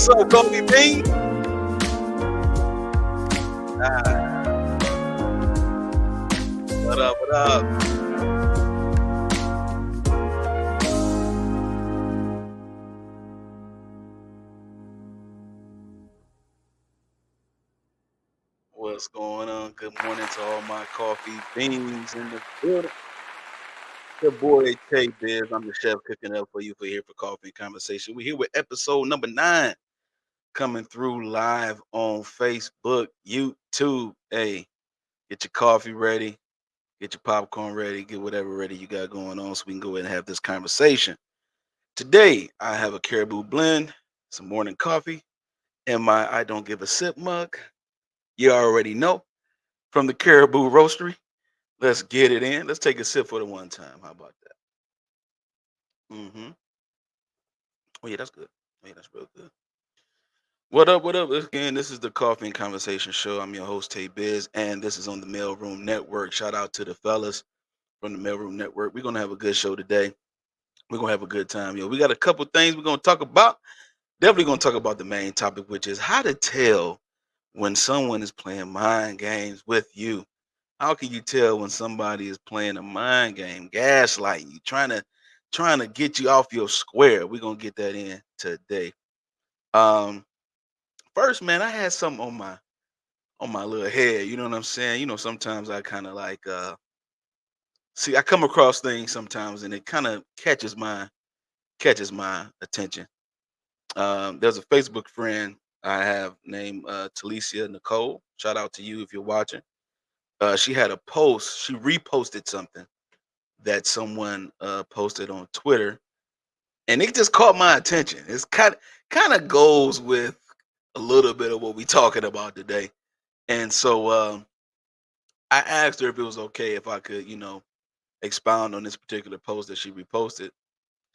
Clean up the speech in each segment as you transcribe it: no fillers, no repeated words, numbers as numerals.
What's up, Kobe Bean? Ah, what up? What up? What's going on? Good morning to all my coffee beans in the building. Your boy Tay Biz. I'm the chef cooking up for you for here for coffee and conversation. We're here with episode number 9 coming through live on Facebook, YouTube. Hey, get your coffee ready, get your popcorn ready, get whatever ready you got going on so we can go ahead and have this conversation. Today, I have a Caribou blend, some morning coffee, and my I don't give a sip mug. You already know from the Caribou Roastery. Let's get it in. Let's take a sip for the one time. How about that? Oh yeah, that's good. Oh, yeah, that's real good. What up? What up? Again, this is the Coffee and Conversation Show. I'm your host, Tay Biz, and this is on the Mailroom Network. Shout out to the fellas from the Mailroom Network. We're gonna have a good show today. We're gonna have a good time, yo. We got a couple things we're gonna talk about. Definitely gonna talk about the main topic, which is how to tell when someone is playing mind games with you. How can you tell when somebody is playing a mind game, gaslighting you, trying to get you off your square? We're gonna get that in today. Um, First, man, I had something on my little head. You know what I'm saying? Sometimes I kind of like see I come across things sometimes and it kind of catches my attention. There's a Facebook friend I have named Talicia Nicole. Shout out to you if you're watching. She had a post. She reposted something that someone posted on Twitter, and it just caught my attention. It's kind of goes with a little bit of what we talking about today. And so I asked her if it was okay if I could, expound on this particular post that she reposted.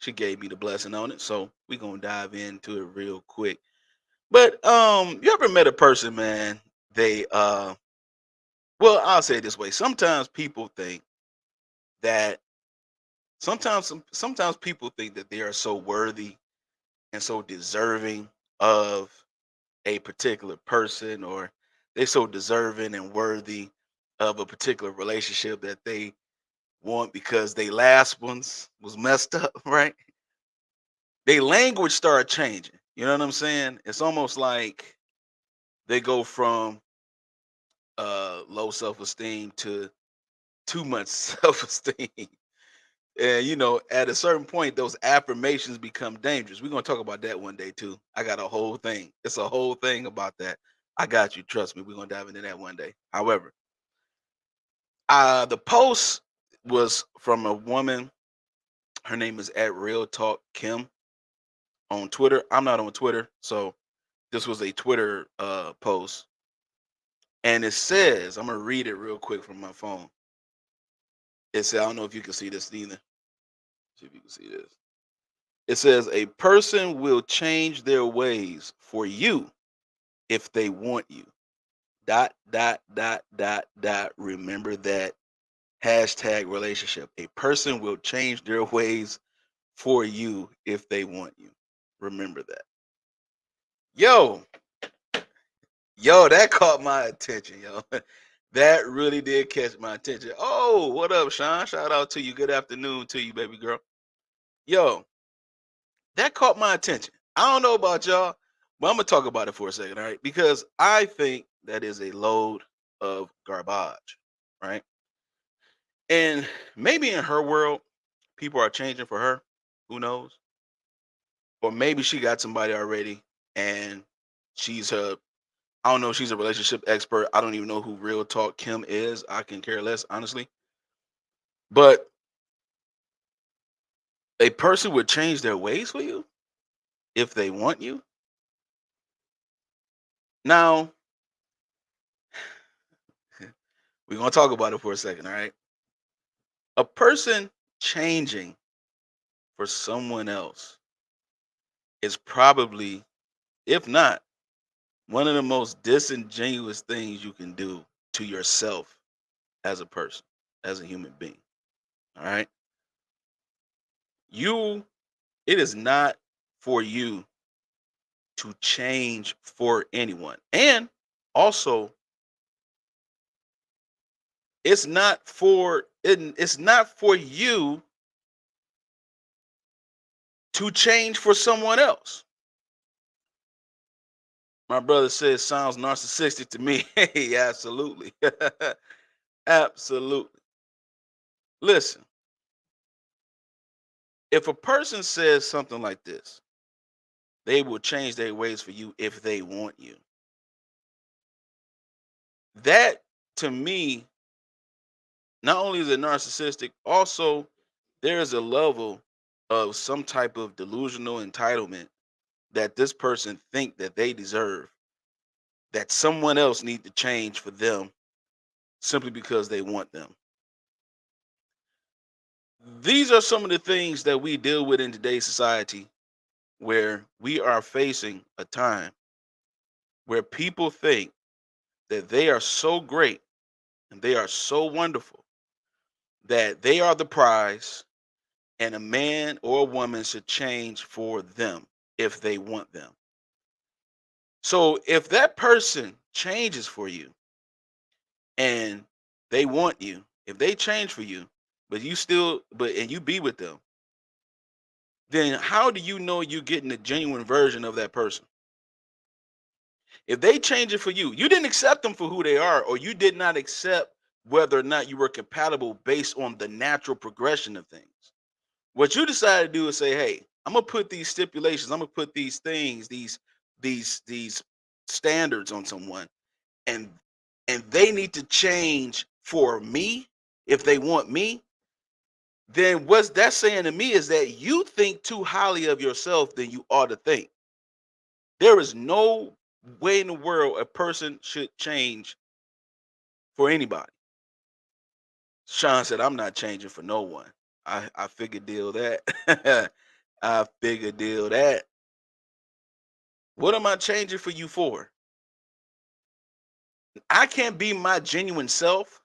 She gave me the blessing on it, so we gonna dive into it real quick. But you ever met a person, man? They well, I'll say it this way. Sometimes people think that sometimes people think that they are so worthy and so deserving of a particular person, or they're so deserving and worthy of a particular relationship that they want because they last ones was messed up, right? They language start changing. You know what I'm saying? It's almost like they go from low self-esteem to too much self-esteem. And at a certain point, those affirmations become dangerous. We're gonna talk about that one day too. I got a whole thing. It's a whole thing about that. I got you. Trust me. We're gonna dive into that one day. However, the post was from a woman. Her name is at Real Talk Kim on Twitter. I'm not on Twitter, so this was a Twitter post, and it says, I'm gonna read it real quick from my phone. It says, I don't know if you can see this either. See if you can see this. It says a person will change their ways for you if they want you. Dot dot dot dot dot. Remember that hashtag relationship. A person will change their ways for you if they want you. Remember that. Yo, yo, that caught my attention, yo. That really did catch my attention. Oh, what up, Sean? Shout out to you. Good afternoon to you, baby girl. Yo, that caught my attention. I don't know about y'all, but I'm gonna talk about it for a second, all right? Because I think that is a load of garbage, right? And maybe in her world, people are changing for her. Who knows? Or maybe she got somebody already and she's her. I don't know if she's a relationship expert. I don't even know who Real Talk Kim is. I can care less, honestly. But a person would change their ways for you if they want you. Now, we're gonna talk about it for a second, all right? A person changing for someone else is probably, if not, one of the most disingenuous things you can do to yourself as a person, as a human being. All right. You, it is not for you to change for anyone. And also, it's not for you to change for someone else. My brother says sounds narcissistic to me. Hey, absolutely. Absolutely. Listen, if a person says something like this, they will change their ways for you if they want you. That to me, not only is it narcissistic, also there is a level of some type of delusional entitlement that this person think that they deserve, that someone else need to change for them simply because they want them. These are some of the things that we deal with in today's society, where we are facing a time where people think that they are so great and they are so wonderful that they are the prize, and a man or a woman should change for them if they want them. So if that person changes for you and they want you, if they change for you, but and you be with them, then how do you know you're getting the genuine version of that person? If they change it for you, you didn't accept them for who they are, or you did not accept whether or not you were compatible based on the natural progression of things. What you decide to do is say, "Hey, I'm gonna put these stipulations. I'm gonna put these things, these standards on someone, and they need to change for me if they want me." Then what's that saying to me is that you think too highly of yourself than you ought to think. There is no way in the world a person should change for anybody. Sean said, "I'm not changing for no one." I figured deal that. I figured deal that. What am I changing for you for? I can't be my genuine self.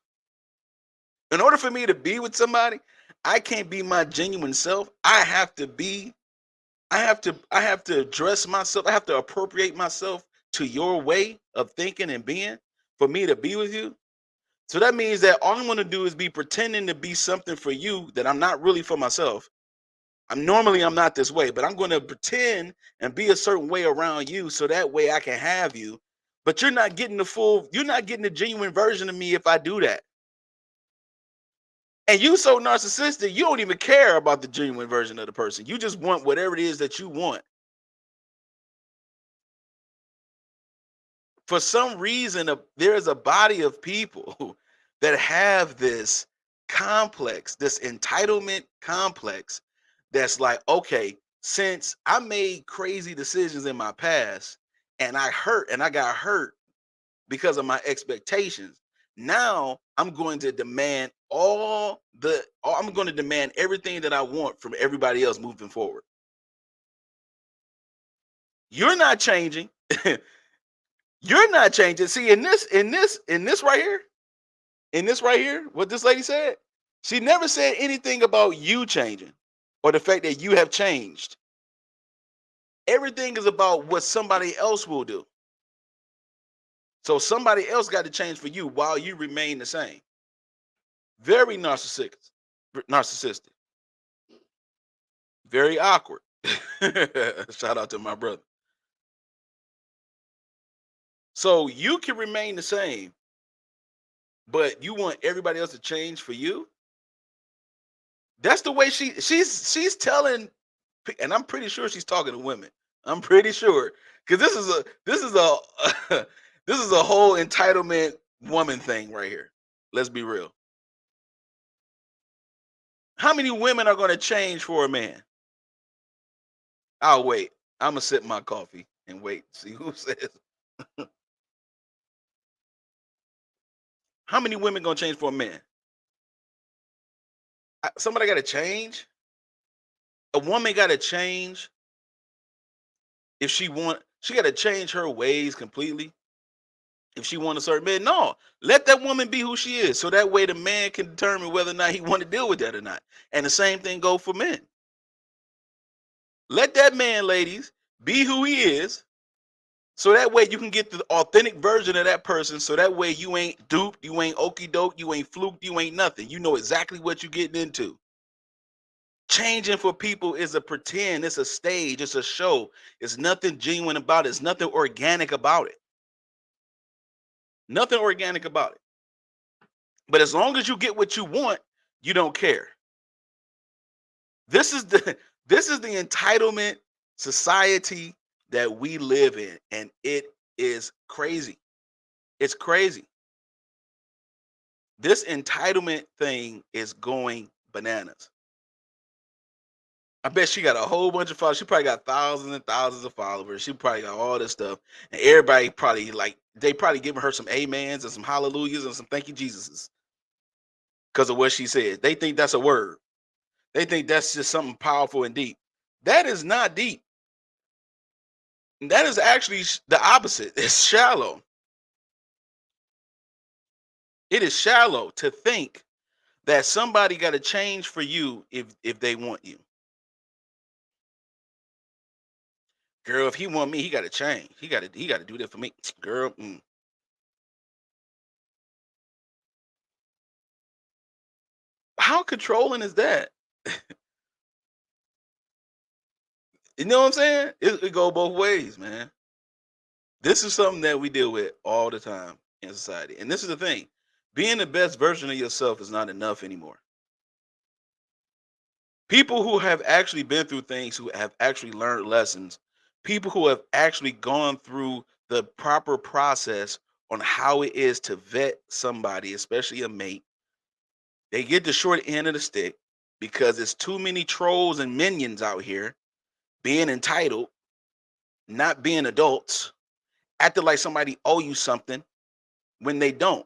In order for me to be with somebody, I can't be my genuine self. I have to dress myself. I have to appropriate myself to your way of thinking and being for me to be with you. So that means that all I'm going to do is be pretending to be something for you that I'm not really for myself. I'm not this way, but I'm going to pretend and be a certain way around you so that way I can have you. But you're not getting the genuine version of me if I do that. And you so narcissistic, you don't even care about the genuine version of the person. You just want whatever it is that you want. For some reason, there is a body of people that have this complex, this entitlement complex that's like, okay, since I made crazy decisions in my past and I got hurt because of my expectations, now I'm going to demand everything that I want from everybody else moving forward. You're not changing. You're not changing. See, in this right here, what this lady said, she never said anything about you changing or the fact that you have changed. Everything is about what somebody else will do. So somebody else got to change for you while you remain the same. Very narcissistic, very awkward. Shout out to my brother. So you can remain the same, but you want everybody else to change for you. That's the way she's telling, and I'm pretty sure she's talking to women. I'm pretty sure because this is a this is a whole entitlement woman thing right here. Let's be real. How many women are going to change for a man? I'll wait. I'm gonna sip my coffee and wait. See who says. How many women gonna change for a man? Somebody got to change. A woman got to change if she got to change her ways completely if she want a certain man. No, let that woman be who she is so that way the man can determine whether or not he want to deal with that or not. And the same thing go for men. Let that man, ladies, be who he is, So that way you can get the authentic version of that person. So that way you ain't duped, you ain't okey doke, you ain't fluked, you ain't nothing. You know exactly what you're getting into. Changing for people is a pretend, it's a stage, it's a show. It's nothing genuine about it. It's nothing organic about it. Nothing organic about it. But as long as you get what you want, you don't care. This is the this is the entitlement society that we live in, and it is crazy. It's crazy. This entitlement thing is going bananas. I bet she got a whole bunch of followers. She probably got thousands and thousands of followers. She probably got all this stuff. And everybody probably like they probably giving her some amens and some hallelujahs and some thank you Jesuses because of what she said. They think that's a word. They think that's just something powerful and deep. That is not deep. That is actually the opposite. It's shallow. It is shallow to think that somebody got to change for you if they want you. Girl, if he want me, he got to change. He got to do that for me. Girl, how controlling is that? You know what I'm saying? It go both ways, man. This is something that we deal with all the time in society. And this is the thing. Being the best version of yourself is not enough anymore. People who have actually been through things, who have actually learned lessons, people who have actually gone through the proper process on how it is to vet somebody, especially a mate, they get the short end of the stick because there's too many trolls and minions out here being entitled, not being adults, acting like somebody owe you something when they don't.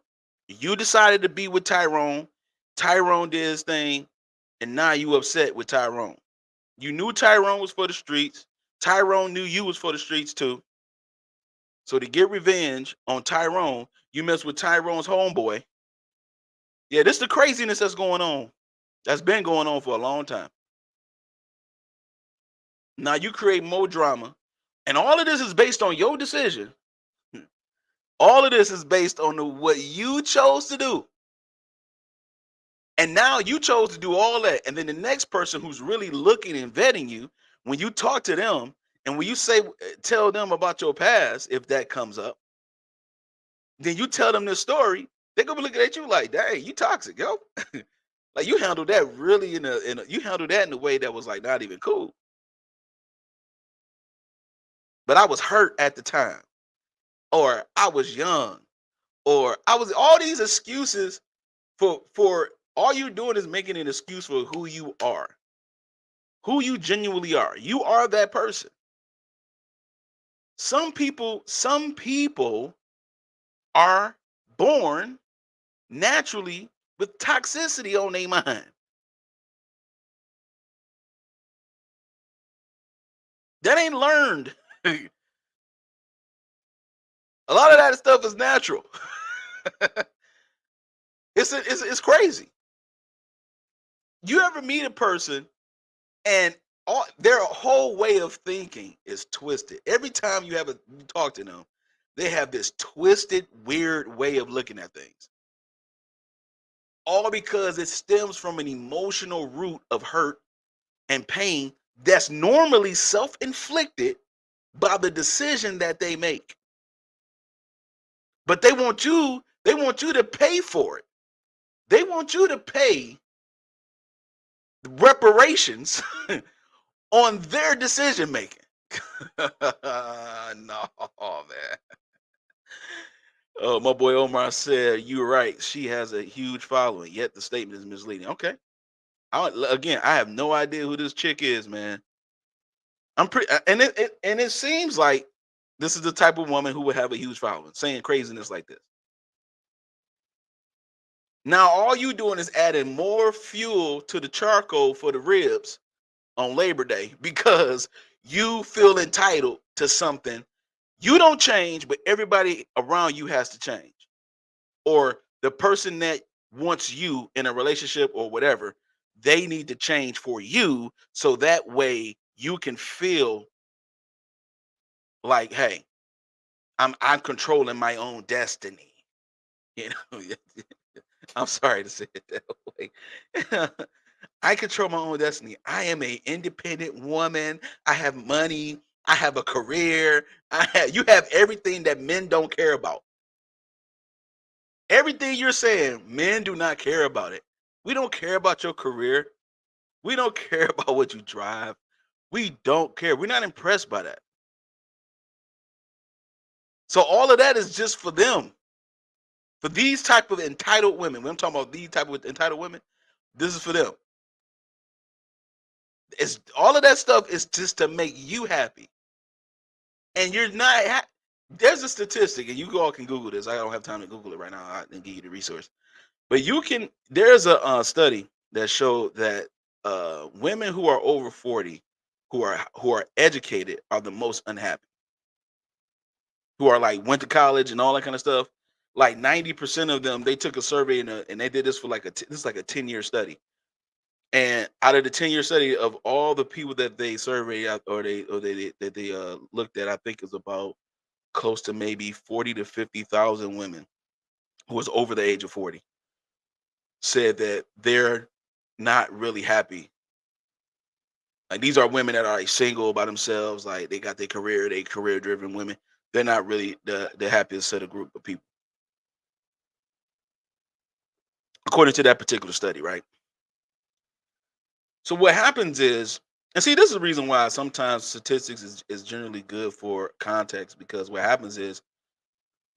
You decided to be with Tyrone. Tyrone did his thing, and now you upset with Tyrone. You knew Tyrone was for the streets. Tyrone knew you was for the streets too. So to get revenge on Tyrone, you mess with Tyrone's homeboy. Yeah, this is the craziness that's going on. That's been going on for a long time. Now you create more drama, and all of this is based on your decision. All of this is based on what you chose to do. And now you chose to do all that. And then the next person who's really looking and vetting you, when you talk to them and when you tell them about your past, if that comes up, then you tell them this story, they're gonna be looking at you like, dang, you toxic, yo. Like you handled that really you handled that in a way that was like not even cool. But I was hurt at the time, or I was young, or I was all these excuses for all you're doing is making an excuse for who you are, who you genuinely are. You are that person. Some people are born naturally with toxicity on their mind. That ain't learned. A lot of that stuff is natural. It's crazy. You ever meet a person and their whole way of thinking is twisted. Every time you talk to them, they have this twisted, weird way of looking at things. All because it stems from an emotional root of hurt and pain that's normally self-inflicted by the decision that they make. But they want you to pay for it. They want you to pay reparations on their decision making. No, man. Oh, my boy Omar said, "You're right. She has a huge following, yet the statement is misleading." Okay. Again, I have no idea who this chick is, man. I'm pretty, and it seems like this is the type of woman who would have a huge following, saying craziness like this. Now, all you doing is adding more fuel to the charcoal for the ribs on Labor Day because you feel entitled to something. You don't change, but everybody around you has to change. Or the person that wants you in a relationship or whatever, they need to change for you so that way you can feel like, hey, I'm controlling my own destiny. You know, I'm sorry to say it that way. I control my own destiny. I am a independent woman. I have money. I have a career. You have everything that men don't care about. Everything you're saying, men do not care about it. We don't care about your career. We don't care about what you drive. We don't care. We're not impressed by that. So all of that is just for them. For these type of entitled women, when I'm talking about these type of entitled women, this is for them. It's all of that stuff is just to make you happy, and you're not. There's a statistic, and you all can Google this. I don't have time to Google it right now. I can give you the resource, but you can. There's a study that showed that women who are over 40, who are educated, are the most unhappy. Who are like went to college and all that kind of stuff. Like 90% of them, they took a survey and they did this for like this is like a 10-year study. And out of the 10-year study of all the people that they surveyed out or they looked at, I think is about close to maybe 40 to 50,000 women who was over the age of 40 said that they're not really happy. Like these are women that are like single by themselves, like they got their career, they career driven women. They're not really the happiest set of group of people, according to that particular study, right? So what happens is, and see, this is the reason why sometimes statistics is generally good for context, because what happens is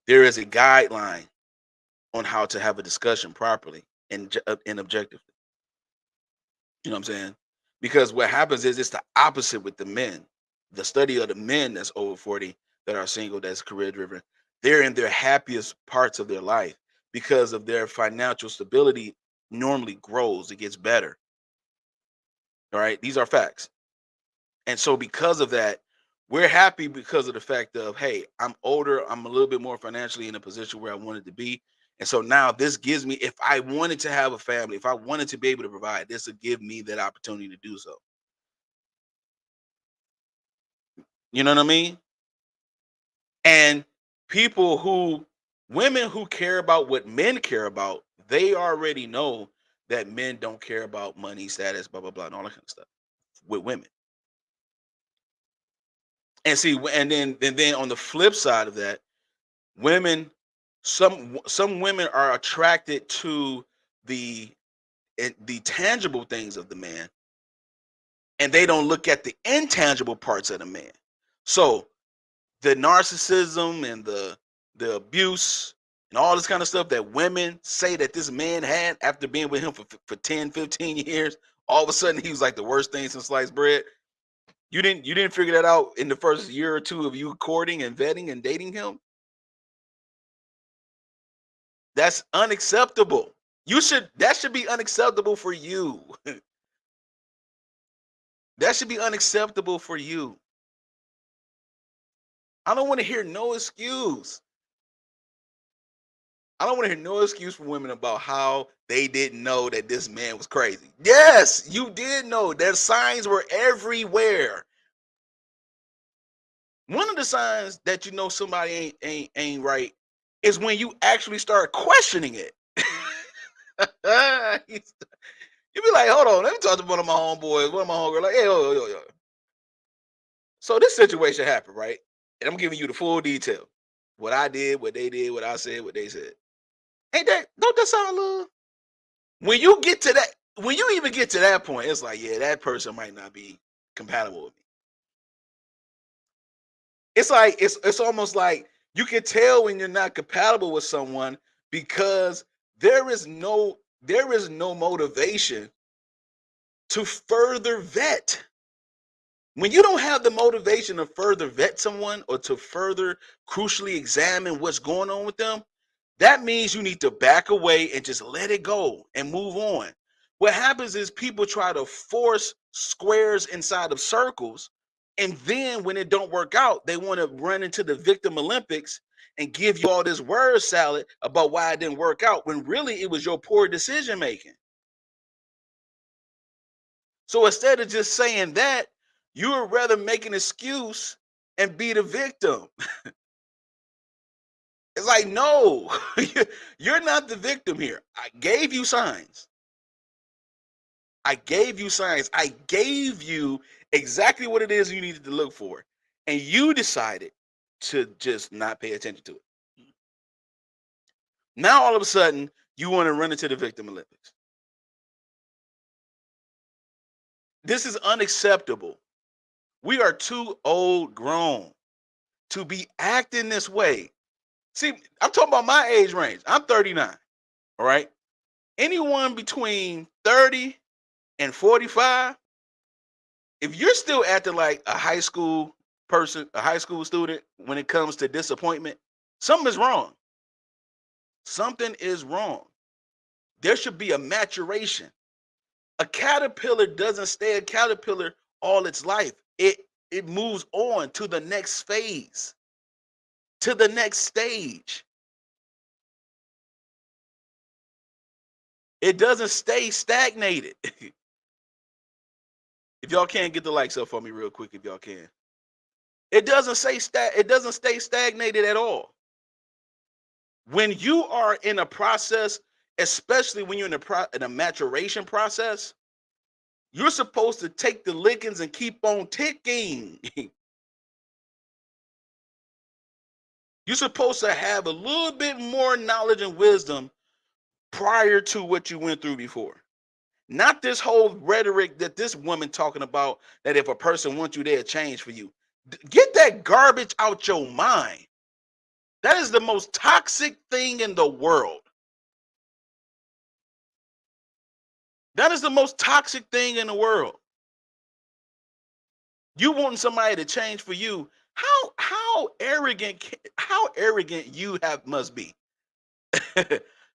there is a guideline on how to have a discussion properly and objectively. You know what I'm saying? Because what happens is it's the opposite with the men. The study of the men that's over 40 that are single, that's career driven, they're in their happiest parts of their life because of their financial stability normally grows, it gets better. All right. These are facts. And so because of that, we're happy because of the fact of, hey, I'm older, I'm a little bit more financially in a position where I wanted to be. And so now this gives me, if I wanted to have a family, if I wanted to be able to provide, this would give me that opportunity to do so. You know what I mean? And people who, women who care about what men care about, they already know that men don't care about money, status, blah, blah, blah, and all that kind of stuff with women. And see, and then on the flip side of that, women, some women are attracted to the the tangible things of the man, and they don't look at the intangible parts of the man. So the narcissism and the abuse and all this kind of stuff that women say that this man had after being with him for 10, 15 years, all of a sudden he was like the worst thing since sliced bread. You didn't figure that out in the first year or two of you courting and vetting and dating him. That's unacceptable. That should be unacceptable for you. That should be unacceptable for you. I don't want to hear no excuse. I don't want to hear no excuse from women about how they didn't know that this man was crazy. Yes, you did know. Their signs were everywhere. One of the signs that you know somebody ain't right is when you actually start questioning it. You be like, hold on, let me talk to one of my homeboys, one of my homegirls, like, hey, yo. So this situation happened, right? And I'm giving you the full detail. What I did, what they did, what I said, what they said. Ain't that, don't that sound a little? When you get to that, when you even get to that point, it's like, yeah, that person might not be compatible with me. It's like it's almost like you can tell when you're not compatible with someone because there is no motivation to further vet. When you don't have the motivation to further vet someone or to further crucially examine what's going on with them, that means you need to back away and just let it go and move on. What happens is people try to force squares inside of circles, and then when it don't work out, they want to run into the victim Olympics and give you all this word salad about why it didn't work out when really it was your poor decision making. So instead of just saying that, you would rather make an excuse and be the victim. like, no, you're not the victim here. I gave you signs. I gave you signs. I gave you exactly what it is you needed to look for. And you decided to just not pay attention to it. Now, all of a sudden, you want to run into the victim Olympics. This is unacceptable. We are too old grown to be acting this way. See, I'm talking about my age range. I'm 39. All right. Anyone between 30 and 45, if you're still acting like a high school person, a high school student when it comes to disappointment, something is wrong. Something is wrong. There should be a maturation. A caterpillar doesn't stay a caterpillar all its life. It moves on to the next phase, to the next stage. It doesn't stay stagnated. If y'all can't get the likes up for me real quick, if y'all can. It doesn't stay stagnated at all. When you are in a process, especially when you're in a maturation process, you're supposed to take the lickings and keep on ticking. You're supposed to have a little bit more knowledge and wisdom prior to what you went through before. Not this whole rhetoric that this woman talking about, that if a person wants you, they'll change for you. Get that garbage out your mind. That is the most toxic thing in the world. That is the most toxic thing in the world. You want somebody to change for you. How arrogant you must be.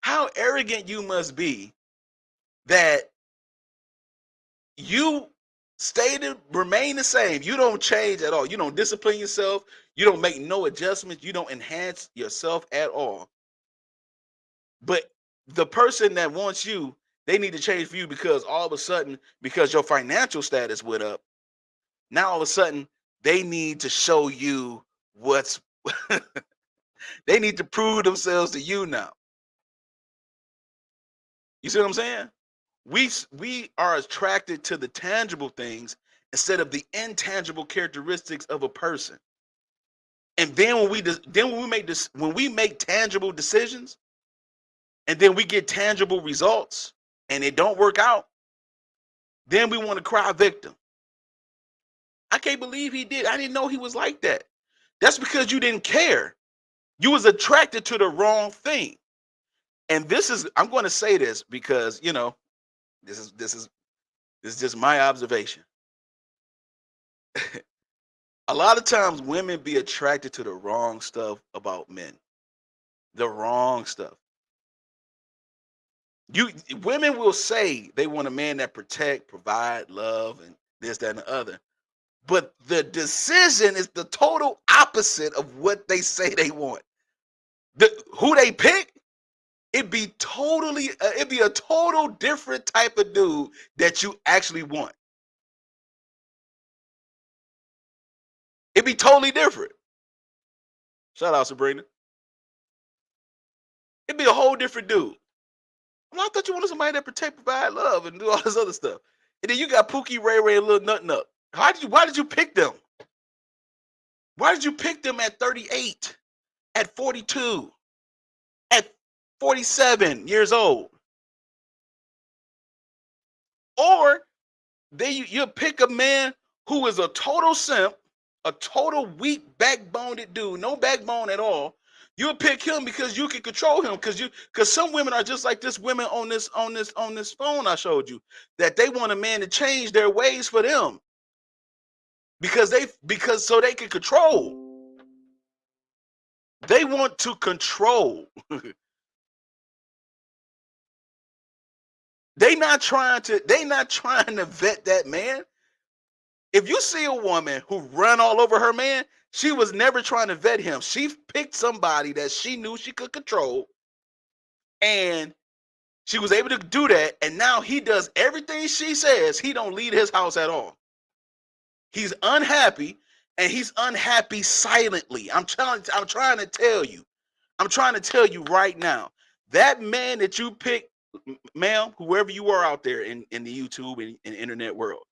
How arrogant you must be that you remain the same. You don't change at all. You don't discipline yourself. You don't make no adjustments. You don't enhance yourself at all. But the person that wants you, they need to change for you because all of a sudden, because your financial status went up, now all of a sudden they need to show you what's they need to prove themselves to you now. You see what I'm saying? We are attracted to the tangible things instead of the intangible characteristics of a person. And then when we make tangible decisions, and then we get tangible results, and it don't work out, then we want to cry victim. I can't believe he did. I didn't know he was like that. That's because you didn't care. You was attracted to the wrong thing. And I'm going to say this because, this is just my observation. A lot of times women be attracted to the wrong stuff about men. The wrong stuff. Women will say they want a man that protect, provide, love, and this, that, and the other. But the decision is the total opposite of what they say they want. Who they pick, it'd be a total different type of dude that you actually want. It'd be totally different. Shout out, Sabrina. It'd be a whole different dude. Well, I thought you wanted somebody that protect, provide, love, and do all this other stuff. And then you got Pookie, Ray Ray, and Lil Nut Nut. Why did you pick them? Why did you pick them at 38, at 42, at 47 years old? Or you pick a man who is a total simp, a total weak, backboned dude, no backbone at all. You'll pick him because you can control him. Because some women are just like this women on this phone I showed you, that they want a man to change their ways for them. Because so they can control. They want to control. They not trying to vet that man. If you see a woman who run all over her man, she was never trying to vet him. She picked somebody that she knew she could control, and she was able to do that. And now he does everything she says. He don't leave his house at all. He's unhappy, and he's unhappy silently. I'm trying to tell you. I'm trying to tell you right now, that man that you pick, ma'am, whoever you are out there in the YouTube and internet world,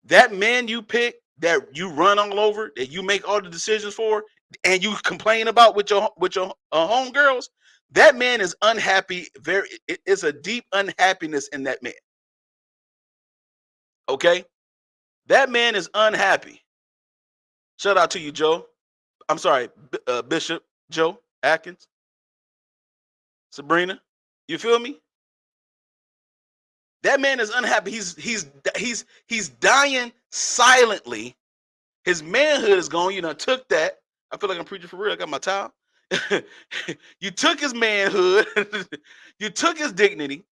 that man you pick that you run all over, that you make all the decisions for, and you complain about with your homegirls, that man is unhappy. It's a deep unhappiness in that man. Okay, that man is unhappy. Shout out to you, Joe. I'm sorry, Bishop Joe Atkins, Sabrina. You feel me? That man is unhappy. He's dying silently. His manhood is gone. You know, took that. I feel like I'm preaching for real. I got my towel. You took his manhood. You took his dignity,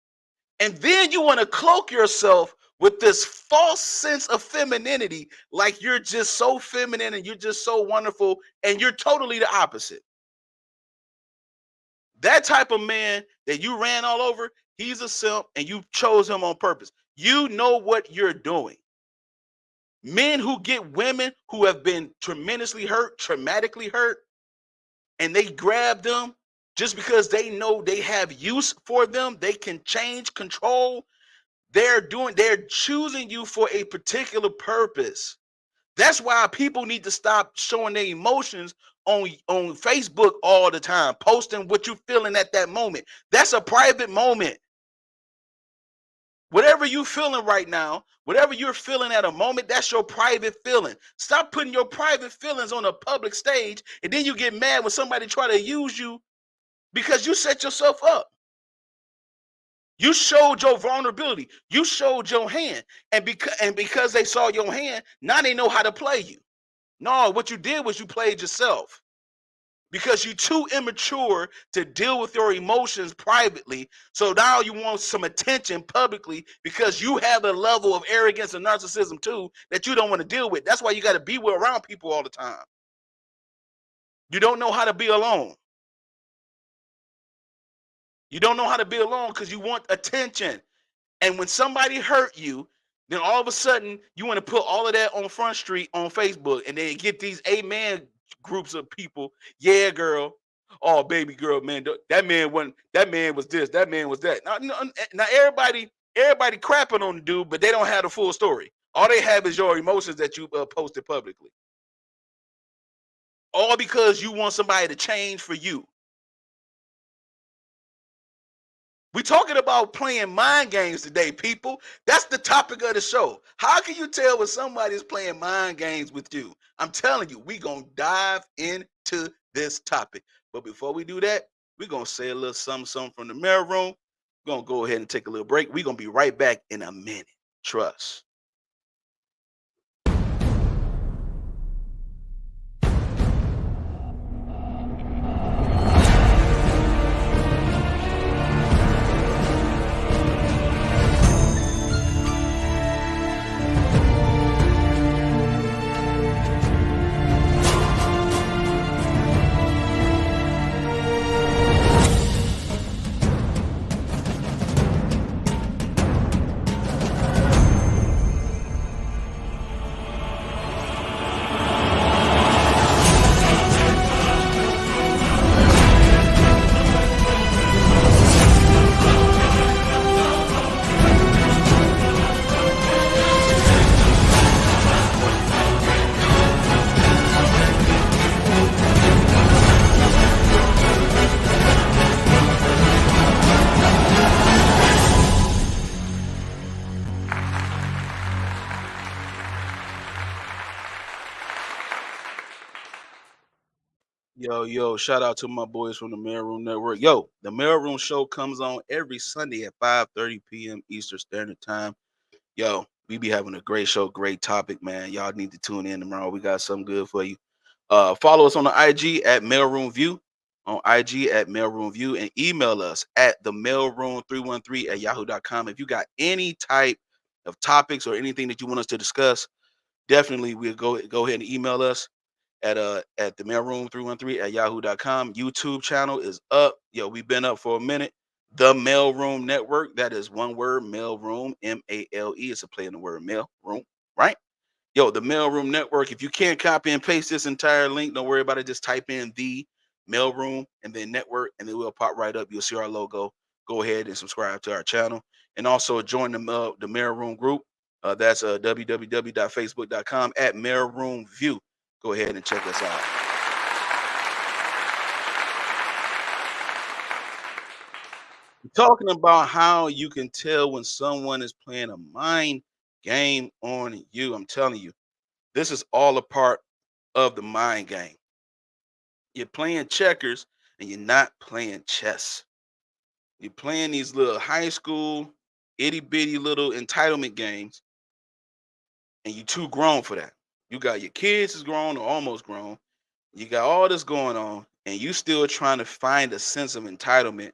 and then you want to cloak yourself with this false sense of femininity, like you're just so feminine and you're just so wonderful, and you're totally the opposite. That type of man that you ran all over, he's a simp, and you chose him on purpose. You know what you're doing. Men who get women who have been tremendously hurt, traumatically hurt, and they grab them just because they know they have use for them, they can change, control. They're choosing you for a particular purpose. That's why people need to stop showing their emotions on Facebook all the time, posting what you're feeling at that moment. That's a private moment. Whatever you're feeling right now, whatever you're feeling at a moment, that's your private feeling. Stop putting your private feelings on a public stage, and then you get mad when somebody try to use you because you set yourself up. You showed your vulnerability. You showed your hand, and because they saw your hand, now they know how to play you. No, what you did was you played yourself. Because you're too immature to deal with your emotions privately. So now you want some attention publicly because you have a level of arrogance and narcissism too that you don't want to deal with. That's why you got to be around people all the time. You don't know how to be alone. You don't know how to be alone because you want attention. And when somebody hurt you, then all of a sudden you want to put all of that on Front Street on Facebook, and then get these amen groups of people. Yeah, girl. Oh, baby girl, man. That man wasn't. That man was this. That man was that. Now everybody crapping on the dude, but they don't have the full story. All they have is your emotions that you posted publicly. All because you want somebody to change for you. We're talking about playing mind games today, people. That's the topic of the show. How can you tell when somebody's playing mind games with you? I'm telling you, we're going to dive into this topic. But before we do that, we're going to say a little something from the mail room. We're going to go ahead and take a little break. We're going to be right back in a minute. Trust. Yo, shout out to my boys from the Mailroom Network. Yo, the Mailroom Show comes on every Sunday at 5:30 p.m. Eastern Standard Time. Yo, we be having a great show, great topic, man. Y'all need to tune in tomorrow. We got something good for you. Follow us on the IG at Mailroom View, on IG at Mailroom View, and email us at the mailroom313 at yahoo.com. If you got any type of topics or anything that you want us to discuss, definitely we'll go ahead and email us at the mailroom 313 at yahoo.com. YouTube channel is up. Yo, we've been up for a minute. The Mailroom Network, that is one word, Mailroom, M-A-L-E. It's a play in the word mail room, right? Yo, the Mailroom Network. If you can't copy and paste this entire link, don't worry about it. Just type in the Mailroom, and then network, and then we'll pop right up. You'll see our logo. Go ahead and subscribe to our channel, and also join the Mailroom group. That's www.facebook.com at Mailroom View. Go ahead and check us out. Talking about how you can tell when someone is playing a mind game on you. I'm telling you, this is all a part of the mind game. You're playing checkers and you're not playing chess. You're playing these little high school, itty bitty little entitlement games, and you too grown for that. You got your kids is grown or almost grown. You got all this going on, and you still trying to find a sense of entitlement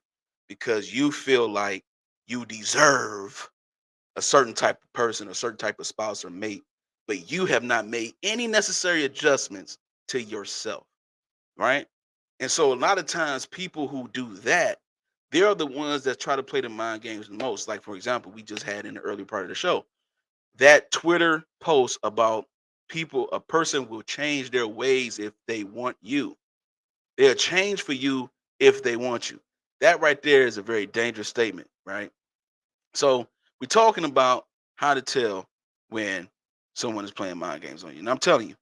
because you feel like you deserve a certain type of person, a certain type of spouse or mate, but you have not made any necessary adjustments to yourself, right? And so a lot of times people who do that, they're the ones that try to play the mind games the most. Like, for example, we just had in the early part of the show that Twitter post about a person will change their ways if they want you. They'll change for you if they want you. That right there is a very dangerous statement, right? So we're talking about how to tell when someone is playing mind games on you. And I'm telling you,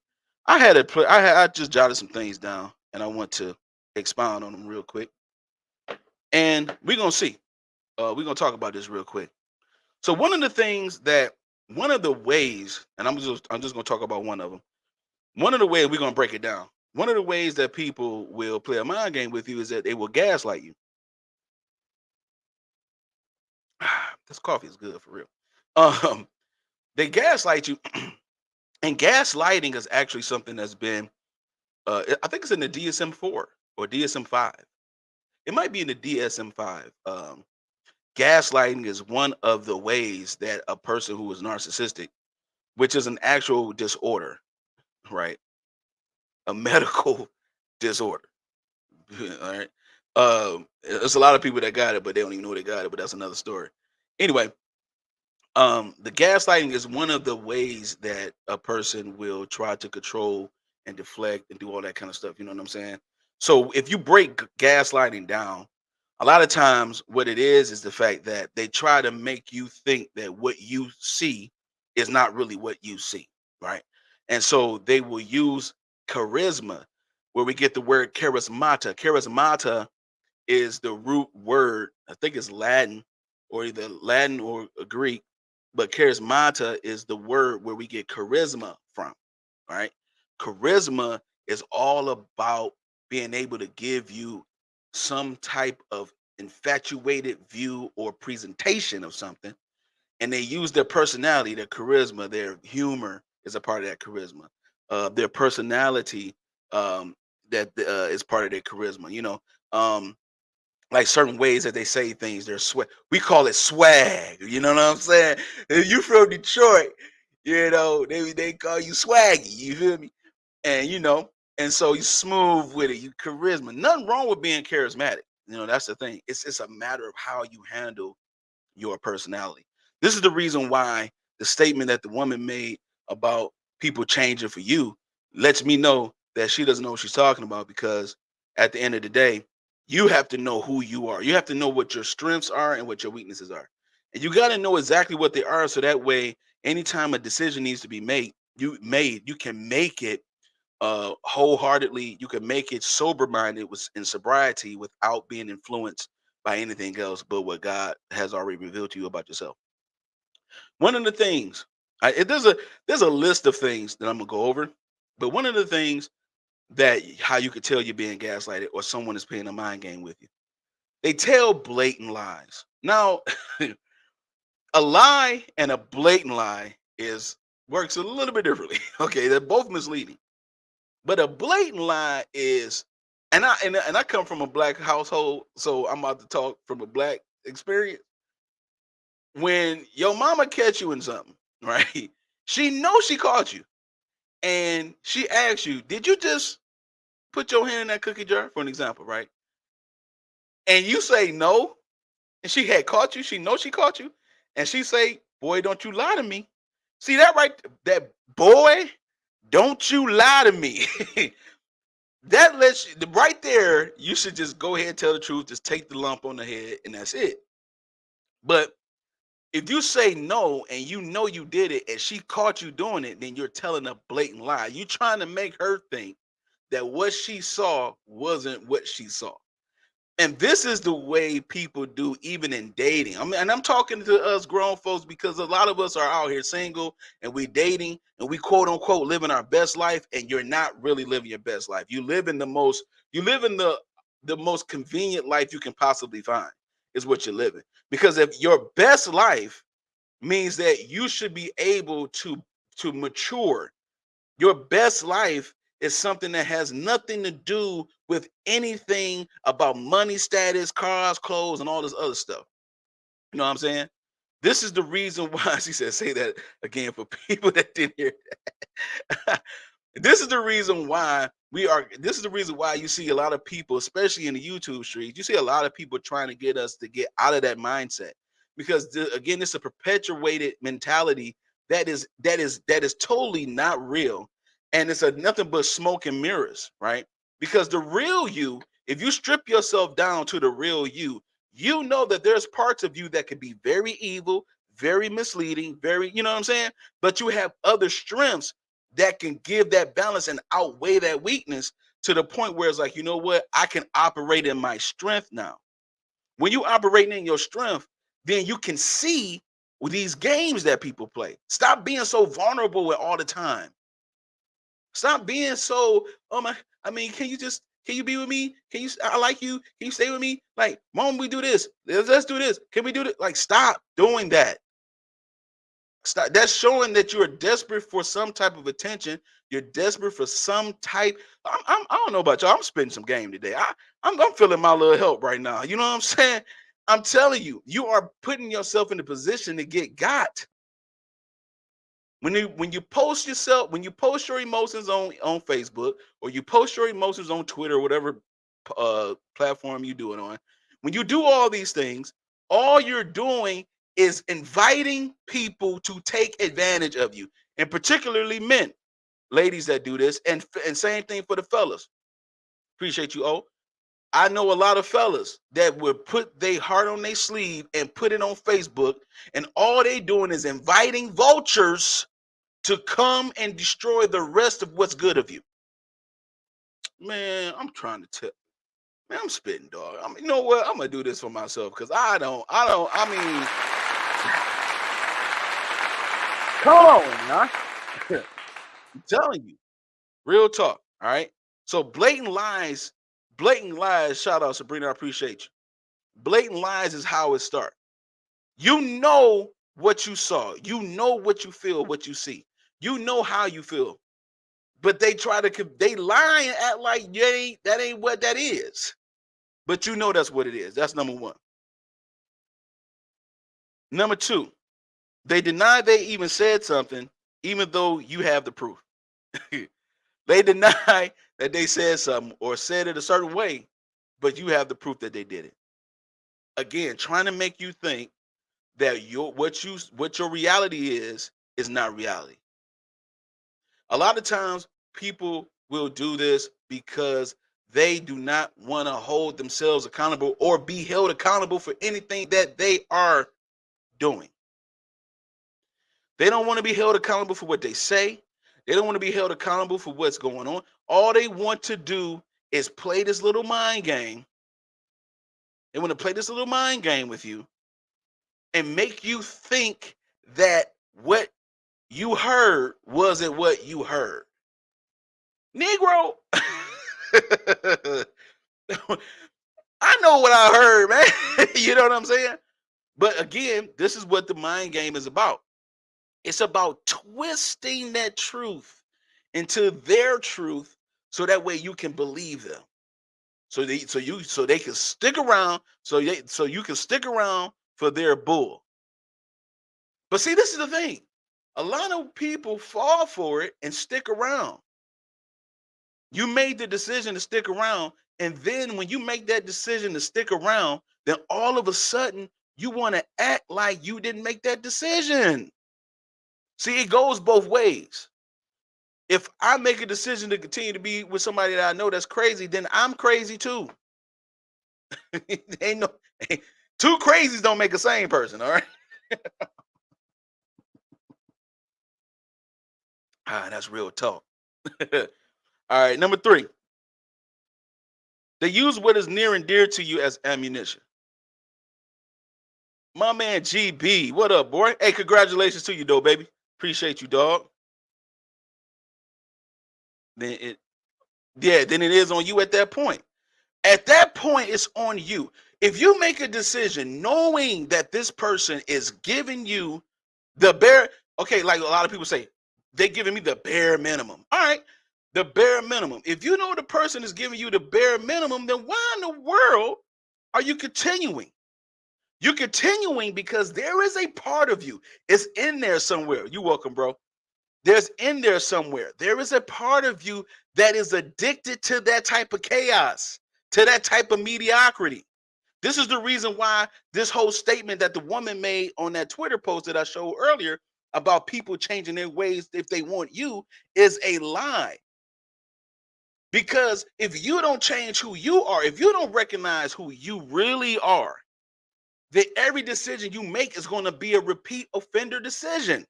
I just jotted some things down and I want to expound on them real quick. And we're gonna see. We're gonna talk about this real quick. So one of the ways, and I'm just gonna talk about one of them. One of the ways we're gonna break it down. One of the ways that people will play a mind game with you is that they will gaslight you. This coffee is good for real. Um, they gaslight you, and gaslighting is actually something that's been, I think it's in the DSM-4 or DSM-5. It might be in the DSM-5. Gaslighting is one of the ways that a person who is narcissistic, which is an actual disorder, right? A medical disorder. All right. There's a lot of people that got it, but they don't even know they got it. But that's another story. Anyway, the gaslighting is one of the ways that a person will try to control and deflect and do all that kind of stuff. You know what I'm saying? So if you break gaslighting down, a lot of times what it is the fact that they try to make you think that what you see is not really what you see, right? And so they will use charisma, where we get the word charismata. Charismata is the root word. I think it's Latin, or either Latin or Greek, but charismata is the word where we get charisma from, right? Charisma is all about being able to give you some type of infatuated view or presentation of something, and they use their personality, their charisma, their humor is a part of that charisma. Their personality, that is part of their charisma. Like certain ways that they say things, their swag. We call it swag. You know what I'm saying? If you from Detroit, they call you swaggy. You feel me? And and so you smooth with it, you charisma. Nothing wrong with being charismatic. That's the thing. It's a matter of how you handle your personality. This is the reason why the statement that the woman made about people changing for you lets me know that she doesn't know what she's talking about, because at the end of the day, you have to know who you are. You have to know what your strengths are and what your weaknesses are. And you got to know exactly what they are, so that way anytime a decision needs to be you can make it wholeheartedly. You can make it sober minded with in sobriety without being influenced by anything else but what God has already revealed to you about yourself. One of the things, there's a list of things that I'm gonna go over, but one of the things that how you could tell you're being gaslighted or someone is playing a mind game with you, they tell blatant lies. Now, a lie and a blatant lie is works a little bit differently. Okay, they're both misleading. But a blatant lie is, and I come from a black household, so I'm about to talk from a black experience. When your mama catch you in something, right? She knows she caught you, and she asks you, "Did you just put your hand in that cookie jar?" For an example, right? And you say no, and she had caught you. She knows she caught you, and she say, "Boy, don't you lie to me." See that right? That boy, don't you lie to me. That lets you right there. You should just go ahead and tell the truth. Just take the lump on the head, and that's it. But if you say no and you know you did it and she caught you doing it, then you're telling a blatant lie. You're trying to make her think that what she saw wasn't what she saw. And this is the way people do even in dating. I mean, and I'm talking to us grown folks because a lot of us are out here single and we dating and we quote unquote living our best life, and you're not really living your best life. You live in the most convenient life you can possibly find is what you're living. Because if your best life means that you should be able to mature, your best life is something that has nothing to do with anything about money, status, cars, clothes, and all this other stuff. You know what I'm saying? This is the reason why she said, say that again for people that didn't hear that. This is the reason why this is the reason why you see a lot of people, especially in the YouTube streets, you see a lot of people trying to get us to get out of that mindset. Because again, it's a perpetuated mentality that is totally not real. And it's nothing but smoke and mirrors, right? Because the real you, if you strip yourself down to the real you, you know that there's parts of you that can be very evil, very misleading, very, you know what I'm saying? But you have other strengths that can give that balance and outweigh that weakness to the point where it's like, you know what? I can operate in my strength now. When you operate in your strength, then you can see with these games that people play. Stop being so vulnerable all the time. Stop being so, oh my, I mean, can you be with me? I like you. Can you stay with me? Like, mom, we do this. Let's do this. Can we do this? Like, stop doing that. Stop. That's showing that you are desperate for some type of attention. You're desperate for some type. I don't know about y'all. I'm spending some game today. I'm feeling my little help right now. You know what I'm saying? I'm telling you, you are putting yourself in a position to get got. When you post yourself, when you post your emotions on Facebook, or you post your emotions on Twitter, or whatever platform you do it on, when you do all these things, all you're doing is inviting people to take advantage of you, and particularly men, ladies that do this, and same thing for the fellas. Appreciate you. Oh, I know a lot of fellas that would put their heart on their sleeve and put it on Facebook, and all they doing is inviting vultures to come and destroy the rest of what's good of you. Man, I'm trying to tell. Man, I'm spitting, dog. You know what? I'm gonna do this for myself because I mean, come on, now. I'm telling you, real talk. All right. So blatant lies. Shout out Sabrina, I appreciate you. Blatant lies is how it starts. You know what you saw. You know what you feel, what you see. You know how you feel. But they lie and act like that ain't what that is. But you know that's what it is. That's number one. Number two, they deny they even said something, even though you have the proof. They deny that they said something or said it a certain way, but you have the proof that they did it. Again, trying to make you think that what your reality is not reality. A lot of times people will do this because they do not want to hold themselves accountable or be held accountable for anything that they are doing. They don't want to be held accountable for what they say. They don't want to be held accountable for what's going on. All they want to do is play this little mind game. They want to play this little mind game with you and make you think that what you heard wasn't what you heard. Negro. I know what I heard, man. You know what I'm saying? But again, this is what the mind game is about. It's about twisting that truth into their truth so that way you can believe them. So they can stick around, so you can stick around for their bull. But see, this is the thing. A lot of people fall for it and stick around. You made the decision to stick around, and then when you make that decision to stick around, then all of a sudden you want to act like you didn't make that decision. See, it goes both ways. If I make a decision to continue to be with somebody that I know that's crazy, then I'm crazy too. Ain't no two crazies don't make a sane person, all right? That's real talk. All right, number 3. They use what is near and dear to you as ammunition. My man GB, what up, boy? Hey, congratulations to you, though, baby. Appreciate you, dog. Then it, yeah, then it is on you at that point. At that point, it's on you. If you make a decision knowing that this person is giving you the bare, okay, like a lot of people say, they're giving me the bare minimum. All right, the bare minimum. If you know the person is giving you the bare minimum, then why in the world are you continuing? You're continuing because there is a part of you. It's in there somewhere. You're welcome, bro. There's in there somewhere. There is a part of you that is addicted to that type of chaos, to that type of mediocrity. This is the reason why this whole statement that the woman made on that Twitter post that I showed earlier about people changing their ways if they want you is a lie. Because if you don't change who you are, if you don't recognize who you really are, then every decision you make is going to be a repeat offender decision.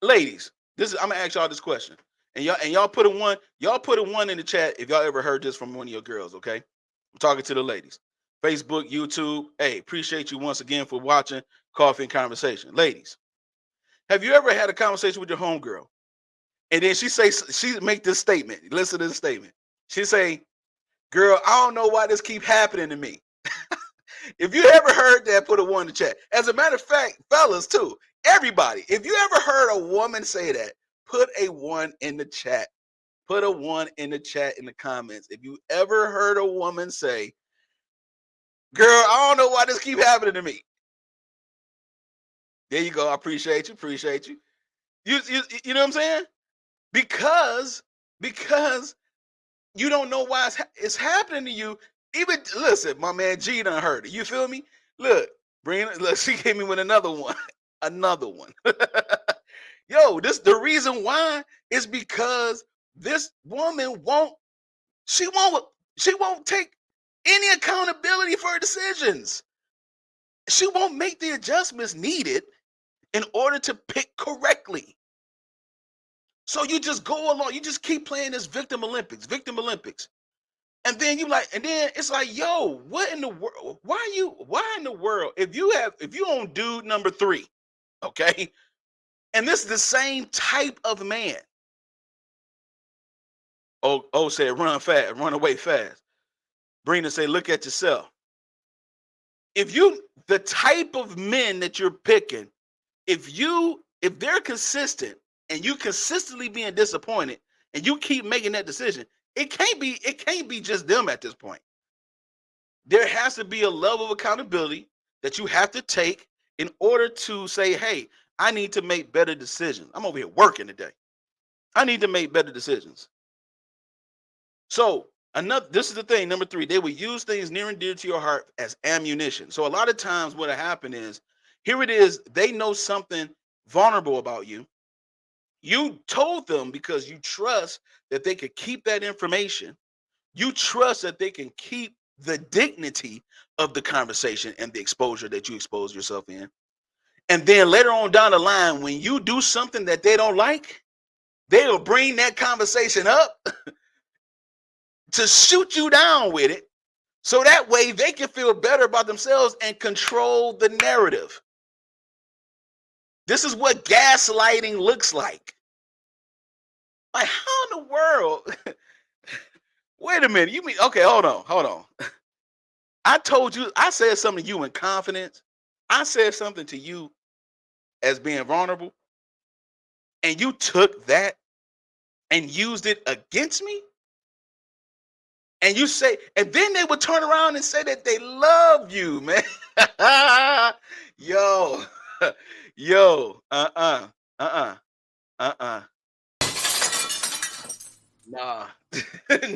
Ladies, I'm gonna ask y'all this question. And y'all put a one in the chat if y'all ever heard this from one of your girls, okay? I'm talking to the ladies. Facebook, YouTube. Hey, appreciate you once again for watching Coffee and Conversation. Ladies, have you ever had a conversation with your homegirl? And then she make this statement. Listen to this statement. She say, girl, I don't know why this keep happening to me. If you ever heard that, put a 1 in the chat. As a matter of fact, fellas too, everybody, if you ever heard a woman say that, put a 1 in the chat. Put a 1 in the chat in the comments. If you ever heard a woman say, girl, I don't know why this keep happening to me. There you go. I appreciate you. Appreciate you. You know what I'm saying? Because you don't know why it's happening to you. Even listen, my man G done heard it. You feel me? Look, she came me with another one. Another one. Yo, the reason why is because this woman won't take any accountability for her decisions. She won't make the adjustments needed in order to pick correctly. So you just go along, you just keep playing this victim Olympics. And then it's like, yo, what in the world? Why in the world? If you on dude number 3, okay, and this is the same type of man. Oh said run fast, run away fast. Brina say, look at yourself. The type of men that you're picking, if they're consistent and you consistently being disappointed and you keep making that decision, it can't be just them at this point. There has to be a level of accountability that you have to take in order to say, hey, I need to make better decisions. I'm over here working today. I need to make better decisions. So this is the thing, number 3, they will use things near and dear to your heart as ammunition. So a lot of times what happen is, here it is, they know something vulnerable about you. You told them because you trust that they could keep that information. You trust that they can keep the dignity of the conversation and the exposure that you expose yourself in. And then later on down the line, when you do something that they don't like, they'll bring that conversation up to shoot you down with it. So that way they can feel better about themselves and control the narrative. This is what gaslighting looks like. Like, how in the world? Wait a minute. You mean, okay, hold on. I said something to you in confidence. I said something to you as being vulnerable. And you took that and used it against me? And then they would turn around and say that they love you, man. Yo, Nah,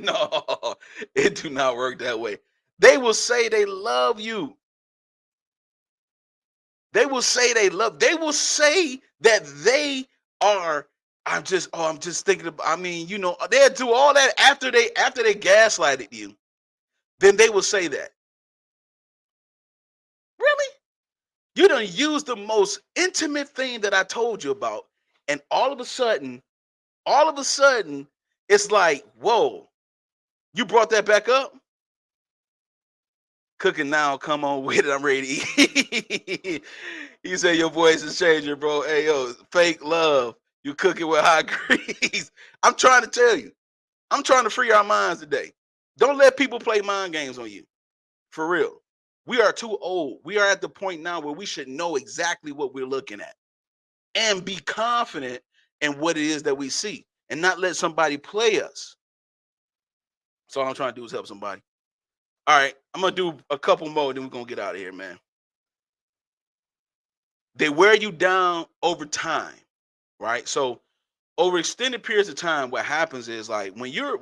no, it do not work that way. They will say they love you. They will say that they are I'm just thinking about, I mean, they'll do all that after they gaslighted you. Then they will say that. Really? You done use the most intimate thing that I told you about, and all of a sudden, it's like, whoa, you brought that back up? Cooking now, come on with it. I'm ready to eat. You say your voice is changing, bro. Hey, yo, fake love. You cooking with hot grease. I'm trying to tell you. I'm trying to free our minds today. Don't let people play mind games on you. For real. We are too old. We are at the point now where we should know exactly what we're looking at and be confident in what it is that we see and not let somebody play us. So all I'm trying to do is help somebody. All right, I'm gonna do a couple more, then we're gonna get out of here, man. They wear you down over time, right? So over extended periods of time, what happens is like when you're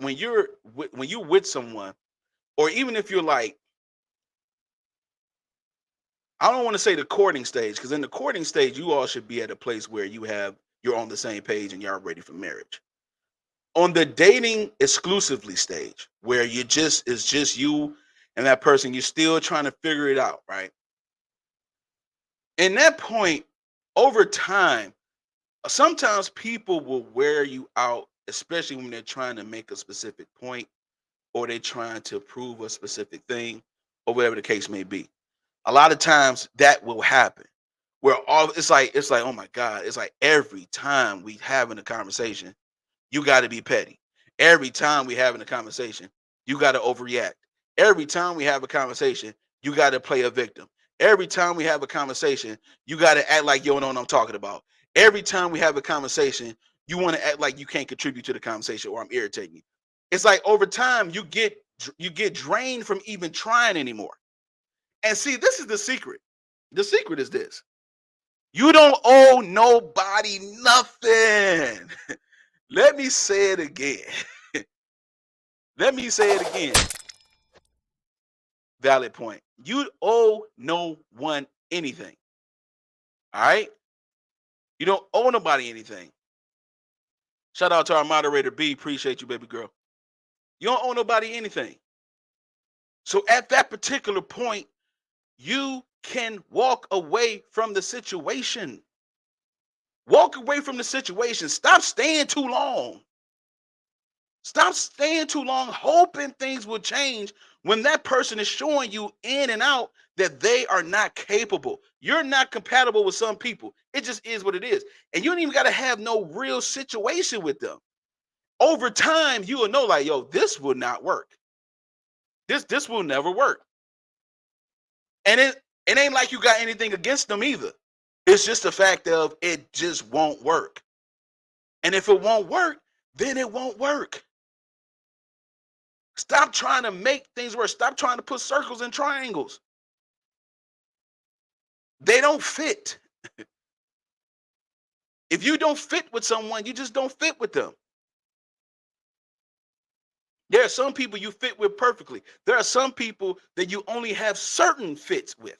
with someone, or even if you're like, I don't want to say the courting stage, because in the courting stage, you all should be at a place where you're on the same page and you're ready for marriage. On the dating exclusively stage, where it's just you and that person, you're still trying to figure it out, right? In that point, over time, sometimes people will wear you out, especially when they're trying to make a specific point or they're trying to prove a specific thing or whatever the case may be. A lot of times that will happen where all it's like, oh my God, it's like every time we having a conversation, you got to be petty. Every time we having a conversation, you got to overreact. Every time we have a conversation, you got to play a victim. Every time we have a conversation, you got to act like you don't know what I'm talking about. Every time we have a conversation, you want to act like you can't contribute to the conversation or I'm irritating you. It's like over time you get drained from even trying anymore. And see, this is the secret. The secret is this. You don't owe nobody nothing. Let me say it again. Let me say it again. Valid point. You owe no one anything. All right? You don't owe nobody anything. Shout out to our moderator B. Appreciate you, baby girl. You don't owe nobody anything. So at that particular point, you can walk away from the situation. Walk away from the situation. Stop staying too long. Stop staying too long hoping things will change when that person is showing you in and out that they are not capable. You're not compatible with some people. It just is what it is. And you don't even got to have no real situation with them. Over time, you will know, like, yo, this will not work. This will never work. And it ain't like you got anything against them either. It's just the fact of it just won't work. And if it won't work, then it won't work. Stop trying to make things work. Stop trying to put circles and triangles. They don't fit. If you don't fit with someone, you just don't fit with them. There are some people you fit with perfectly. There are some people that you only have certain fits with.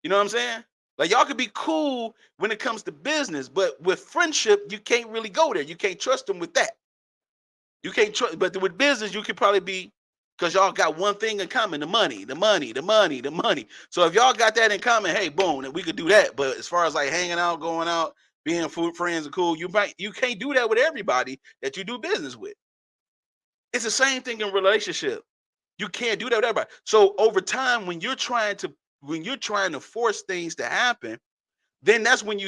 You know what I'm saying? Like y'all could be cool when it comes to business, but with friendship, you can't really go there. You can't trust them with that. You can't trust, but with business, you could probably be, because y'all got one thing in common: the money, the money, the money, the money. So if y'all got that in common, hey, boom, then we could do that. But as far as like hanging out, going out, being food friends and cool, you can't do that with everybody that you do business with. It's the same thing in relationship. You can't do that with everybody. So over time, when you're trying to force things to happen, then that's when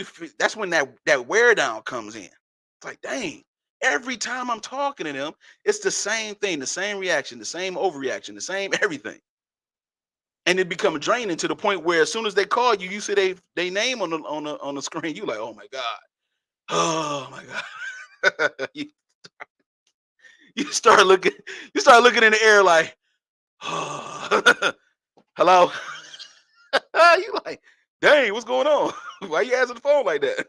that wear down comes in. It's like, dang, every time I'm talking to them, it's the same thing, the same reaction, the same overreaction, the same everything. And it becomes draining to the point where as soon as they call you, you see they name on the screen. You like, oh my God. Oh my God. you start looking, you start looking in the air like, oh, hello. You like, dang, what's going on? Why you answering the phone like that?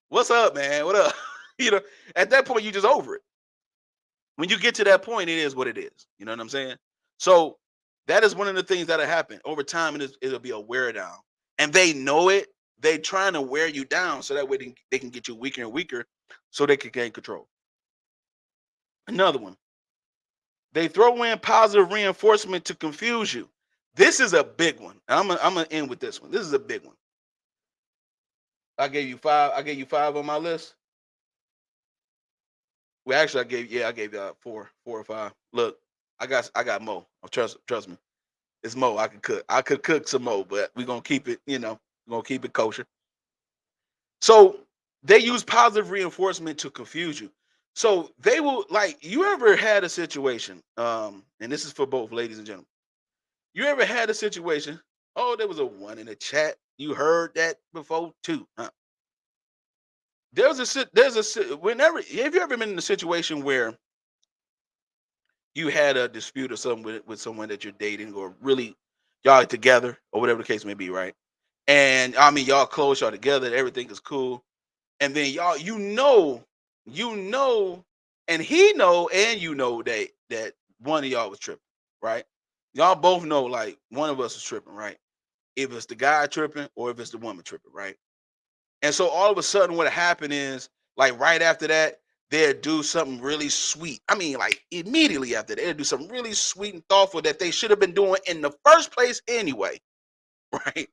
What's up, man? What up? You know, at that point, you just over it. When you get to that point, it is what it is. You know what I'm saying? So that is one of the things that'll happen over time, and it'll be a wear down, and they know it. They trying to wear you down so that way they can get you weaker and weaker so they can gain control. Another one, they throw in positive reinforcement to confuse you. This is a big one. I'm gonna end with this one. This is a big one. I gave you five. I gave you five on my list. Well, actually, I gave you four or five. Look, I got more. Trust me. It's more. I could cook some more, but we're gonna keep it. We're gonna keep it kosher. So they use positive reinforcement to confuse you. So they will, like, you ever had a situation, and this is for both ladies and gentlemen. You ever had a situation? Oh, there was a one in the chat. You heard that before too, huh? Whenever, have you ever been in a situation where you had a dispute or something with someone that you're dating, or really y'all are together, or whatever the case may be, right? And I mean, y'all close, y'all together, everything is cool, and then y'all, you know, and he know, and that one of y'all was tripping, right? Y'all both know, like, one of us is tripping, right? If it's the guy tripping or if it's the woman tripping, right? And so all of a sudden, what happened is, like, right after that, they'll do something really sweet. I mean, like, immediately after that, they'll do something really sweet and thoughtful that they should have been doing in the first place anyway, right?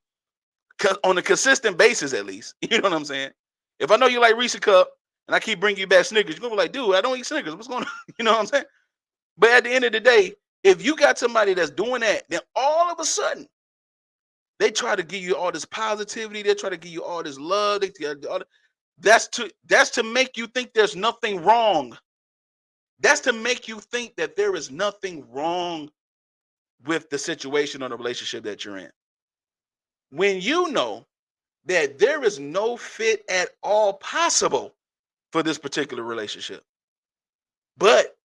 On a consistent basis, at least. You know what I'm saying? If I know you like Reese Cup and I keep bringing you back Snickers, you're gonna be like, dude, I don't eat Snickers. What's going on? You know what I'm saying? But at the end of the day, if you got somebody that's doing that, then all of a sudden they try to give you all this positivity. They try to give you all this love. That's to make you think there's nothing wrong. That's to make you think that there is nothing wrong with the situation or the relationship that you're in. When you know that there is no fit at all possible for this particular relationship. But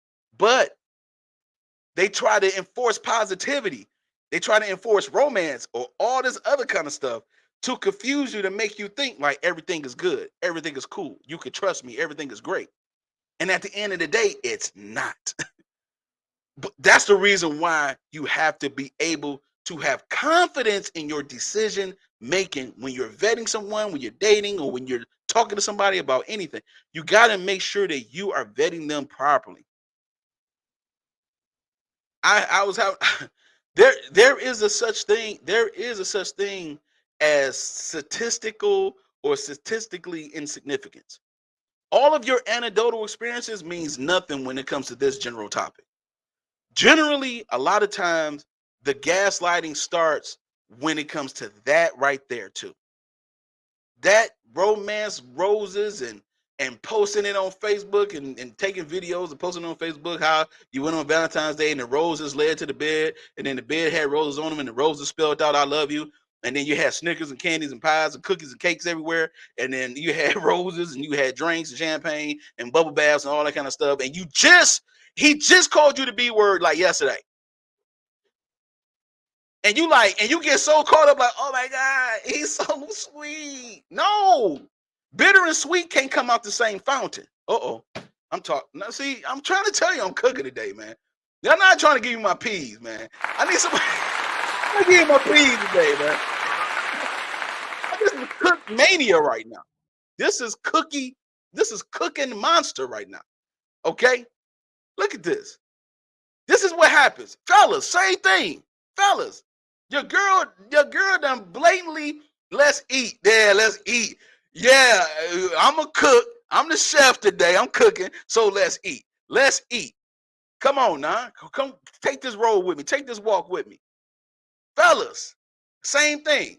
they try to enforce positivity. They try to enforce romance or all this other kind of stuff to confuse you, to make you think like everything is good, everything is cool, you can trust me, everything is great. And at the end of the day, it's not. But that's the reason why you have to be able to have confidence in your decision making when you're vetting someone, when you're dating, or when you're talking to somebody about anything. You got to make sure that you are vetting them properly. I was having there is a such thing. There is a such thing as statistical or statistically insignificance. All of your anecdotal experiences means nothing when it comes to this general topic. Generally, a lot of times the gaslighting starts when it comes to that right there too. That romance roses and posting it on Facebook and taking videos and posting it on Facebook how you went on Valentine's Day and the roses led to the bed, and then the bed had roses on them and the roses spelled out "I love you." And then you had Snickers and candies and pies and cookies and cakes everywhere. And then you had roses and you had drinks and champagne and bubble baths and all that kind of stuff. And he just called you the B word like yesterday. And you get so caught up like, oh my God, he's so sweet. No, bitter and sweet can't come out the same fountain. Uh-oh. I'm talking. Now, see, I'm trying to tell you I'm cooking today, man. I'm not trying to give you my peas, man. I need somebody. I'm gonna give you my peas today, man. This is cook mania right now. This is cooking monster right now. Okay? Look at this. This is what happens. Fellas, same thing. Fellas, your girl done blatantly, let's eat. Yeah, let's eat. Yeah, I'm a cook. I'm the chef today. I'm cooking. So let's eat. Let's eat. Come on now. Come take this roll with me. Take this walk with me. Fellas, same thing.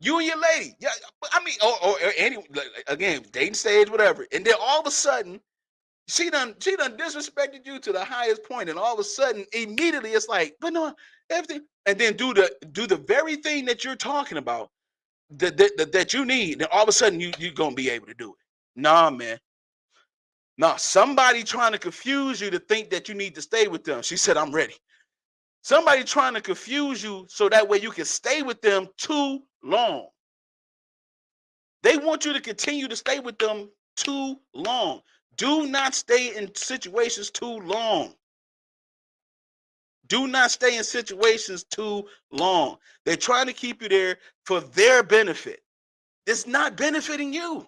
You and your lady. Yeah, I mean, or any, again, dating stage, whatever. And then all of a sudden, she done disrespected you to the highest point, and all of a sudden, immediately it's like, but no, everything, and then do the very thing that you're talking about that you need, then all of a sudden you're gonna be able to do it. Nah, man. Nah, somebody trying to confuse you to think that you need to stay with them. She said, I'm ready. Somebody trying to confuse you so that way you can stay with them too long. They want you to continue to stay with them too long. Do not stay in situations too long. Do not stay in situations too long. They're trying to keep you there for their benefit. It's not benefiting you.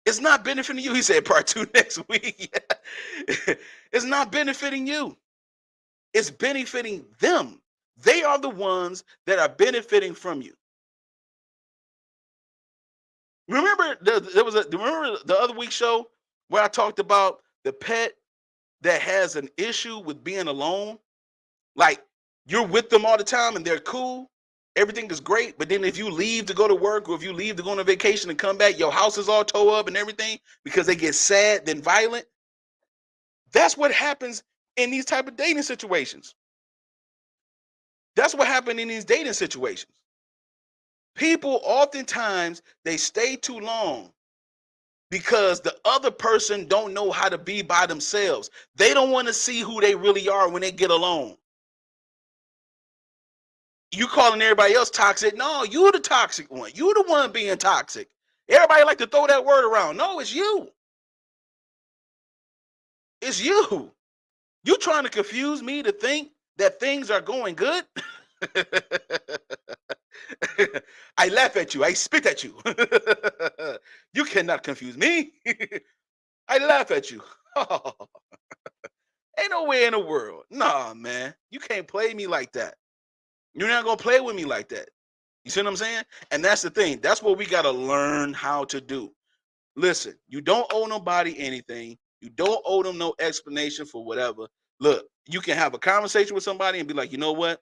It's not benefiting you. He said part 2 next week. Yeah. It's not benefiting you. It's benefiting them. They are the ones that are benefiting from you. Remember remember the other week show where I talked about the pet that has an issue with being alone? Like, you're with them all the time and they're cool. Everything is great, but then if you leave to go to work or if you leave to go on a vacation and come back, your house is all tore up and everything because they get sad, then violent. That's what happens in these type of dating situations. That's what happened in these dating situations. People oftentimes they stay too long because the other person don't know how to be by themselves. They don't want to see who they really are when they get alone. You calling everybody else toxic? No, you're the toxic one. You're the one being toxic. Everybody like to throw that word around. No, it's you. It's you. You trying to confuse me to think that things are going good? I laugh at you. I spit at you. You cannot confuse me. I laugh at you. Ain't no way in the world. Nah, man. You can't play me like that. You're not going to play with me like that. You see what I'm saying? And that's the thing. That's what we got to learn how to do. Listen, you don't owe nobody anything. You don't owe them no explanation for whatever. Look, you can have a conversation with somebody and be like, you know what?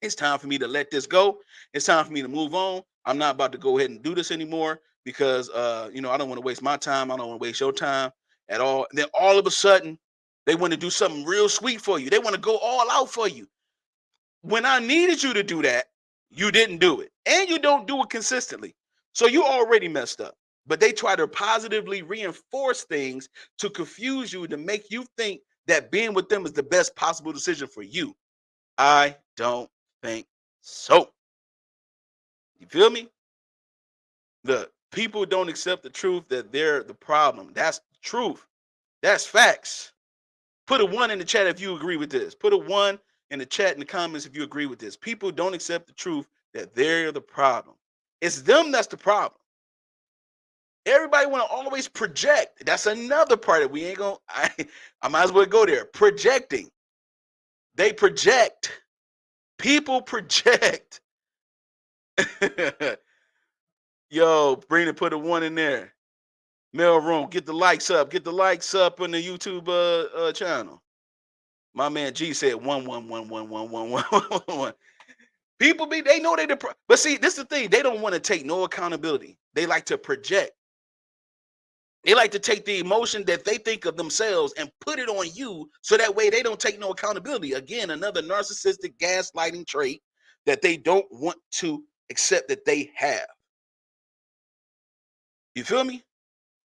It's time for me to let this go. It's time for me to move on. I'm not about to go ahead and do this anymore because, I don't want to waste my time. I don't want to waste your time at all. And then all of a sudden, they want to do something real sweet for you. They want to go all out for you. When I needed you to do that, you didn't do it. And you don't do it consistently. So you already messed up. But they try to positively reinforce things to confuse you, to make you think that being with them is the best possible decision for you. I don't think so. You feel me? Look, people don't accept the truth that they're the problem. That's the truth. That's facts. Put a 1 in the chat if you agree with this. Put a 1 in the chat in the comments if you agree with this. People don't accept the truth that they're the problem. It's them that's the problem. Everybody want to always project. That's another part that we ain't gonna. I might as well go there. Projecting. They project. People project. Yo, Brina, put a 1 in there. Mail room, get the likes up. Get the likes up on the YouTube channel. My man G said 1. People they know but see, this is the thing. They don't want to take no accountability. They like to project. They like to take the emotion that they think of themselves and put it on you so that way they don't take no accountability. Again, another narcissistic gaslighting trait that they don't want to accept that they have. You feel me?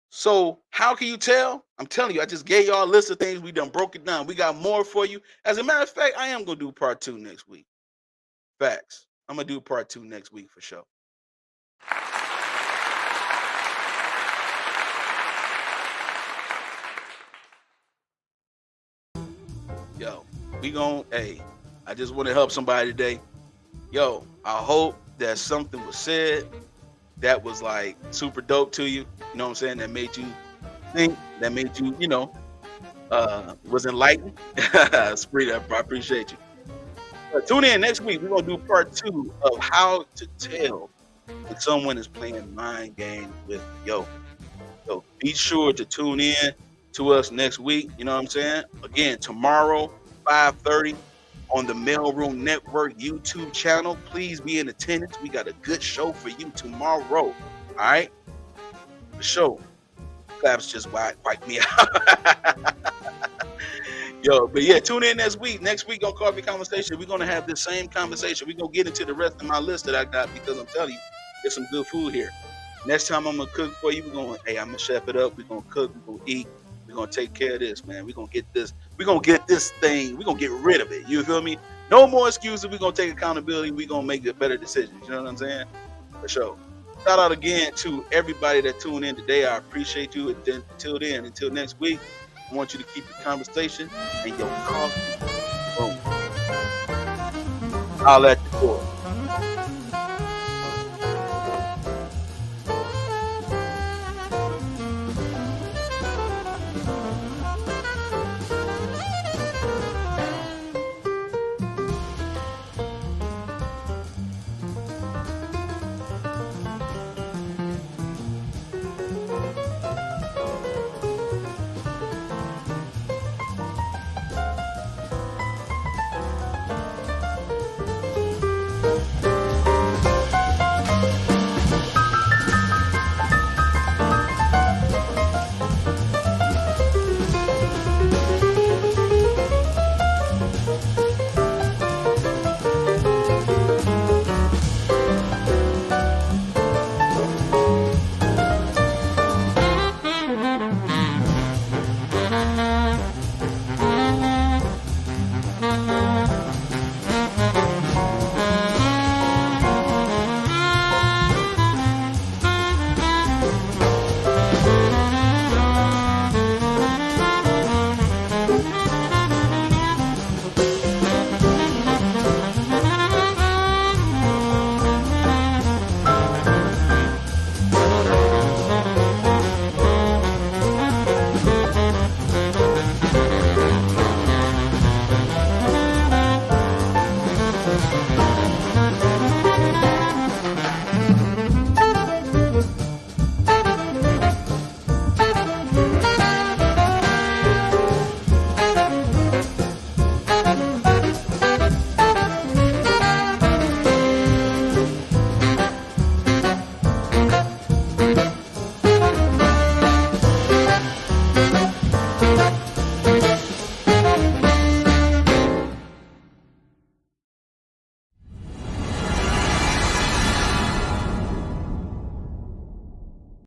So how can you tell? I'm telling you, I just gave y'all a list of things. We done broke it down. We got more for you. As a matter of fact, I am going to do part 2 next week. Facts. I'm going to do part 2 next week for sure. Yo, I just want to help somebody today. Yo, I hope that something was said that was like super dope to you. You know what I'm saying? That made you think, that made you, was enlightened. Spree, I appreciate you. Tune in next week. We're going to do part 2 of how to tell when someone is playing mind games with you. So be sure to tune in to us next week. You know what I'm saying? Again, tomorrow, 5:30 on the Mailroom Network YouTube channel. Please be in attendance. We got a good show for you tomorrow. All right? The show. Claps just wiped me out. Yo, but yeah, tune in next week. Next week on Coffee Conversation, we're going to have this same conversation. We're going to get into the rest of my list that I got because I'm telling you, there's some good food here. Next time I'm going to cook for you, I'm going to chef it up. We're going to cook. We're going to eat. We're going to take care of this, man. We're going to get this. We're going to get this thing. We're going to get rid of it. You feel me? No more excuses. We're going to take accountability. We're going to make better decisions. You know what I'm saying? For sure. Shout out again to everybody that tuned in today. I appreciate you. Until next week, I want you to keep the conversation and your coffee. Boom. I'll let you.